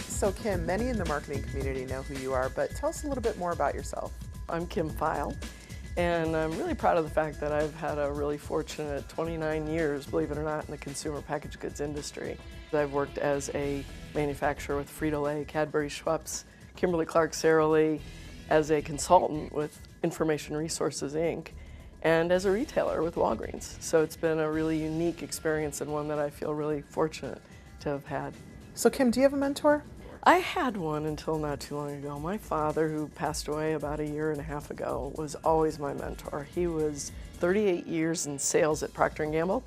So Kim, many in the marketing community know who you are, but tell us a little bit more about yourself. I'm Kim Feil, and I'm really proud of the fact that I've had a really fortunate 29 years, believe it or not, in the consumer packaged goods industry. I've worked as a manufacturer with Frito-Lay, Cadbury, Schweppes, Kimberly-Clark, Sara Lee, as a consultant with Information Resources, Inc., and as a retailer with Walgreens. So it's been a really unique experience and one that I feel really fortunate to have had. So Kim, do you have a mentor? I had one until not too long ago. My father, who passed away about 1.5 years ago, was always my mentor. He was 38 years in sales at Procter & Gamble,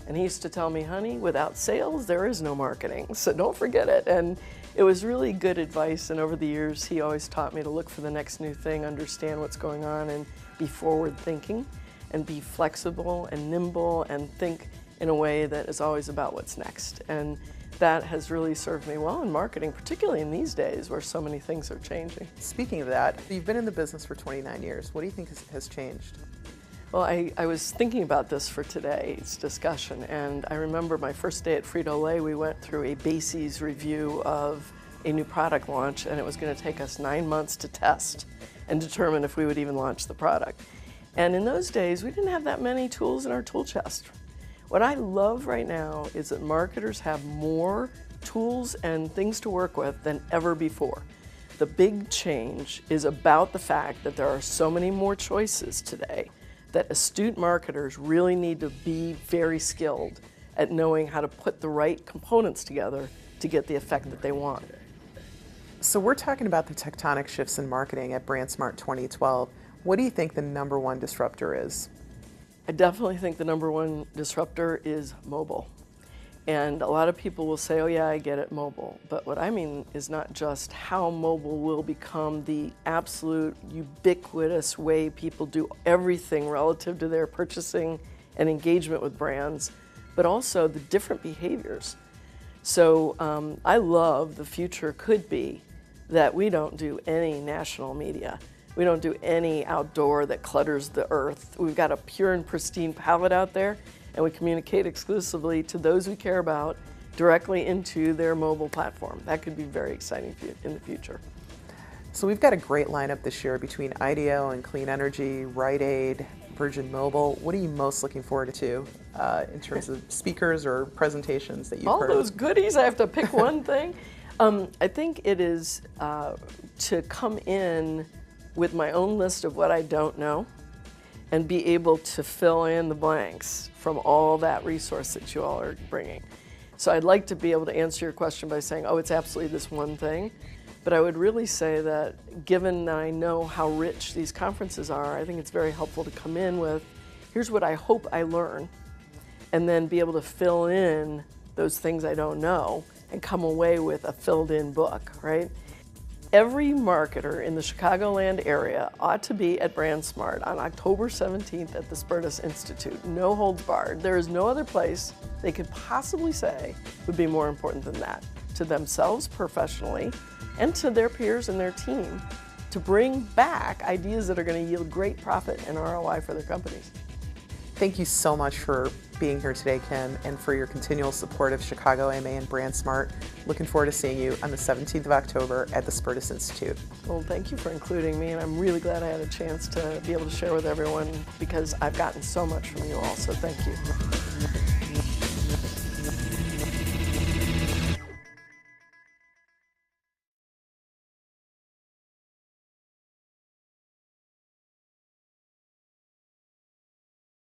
and he used to tell me, honey, without sales, there is no marketing, so don't forget it. And it was really good advice, and over the years, he always taught me to look for the next new thing, understand what's going on, and be forward thinking, and be flexible and nimble, and think in a way that is always about what's next. And that has really served me well in marketing, particularly in these days where so many things are changing. Speaking of that, you've been in the business for 29 years. What do you think has changed? Well, I was thinking about this for today's discussion, and I remember my first day at Frito-Lay, we went through a Bases review of a new product launch, and it was going to take us 9 months to test and determine if we would even launch the product. And in those days, we didn't have that many tools in our tool chest. What I love right now is that marketers have more tools and things to work with than ever before. The big change is about the fact that there are so many more choices today that astute marketers really need to be very skilled at knowing how to put the right components together to get the effect that they want. So we're talking about the tectonic shifts in marketing at Brandsmart 2012. What do you think the #1 disruptor is? I definitely think the #1 disruptor is mobile. And a lot of people will say, oh yeah, I get it, mobile. But what I mean is not just how mobile will become the absolute ubiquitous way people do everything relative to their purchasing and engagement with brands, but also the different behaviors. So I love the future could be that we don't do any national media. We don't do any outdoor that clutters the earth. We've got a pure and pristine palette out there, and we communicate exclusively to those we care about directly into their mobile platform. That could be very exciting in the future. So we've got a great lineup this year between IDEO and Clean Energy, Rite Aid, Virgin Mobile. What are you most looking forward to in terms of speakers or presentations that you've heard? All those goodies, I have to pick one thing. I think it is to come in with my own list of what I don't know and be able to fill in the blanks from all that resource that you all are bringing. So I'd like to be able to answer your question by saying, oh, it's absolutely this one thing. But I would really say that given that I know how rich these conferences are, I think it's very helpful to come in with, here's what I hope I learn, and then be able to fill in those things I don't know and come away with a filled in book, right? Every marketer in the Chicagoland area ought to be at Brandsmart on October 17th at the Spertus Institute. No holds barred. There is no other place they could possibly say would be more important than that to themselves professionally and to their peers and their team to bring back ideas that are going to yield great profit and ROI for their companies. Thank you so much for being here today, Kim, and for your continual support of Chicago AMA and Brandsmart. Looking forward to seeing you on the 17th of October at the Spertus Institute. Well, thank you for including me, and I'm really glad I had a chance to be able to share with everyone because I've gotten so much from you all, so thank you.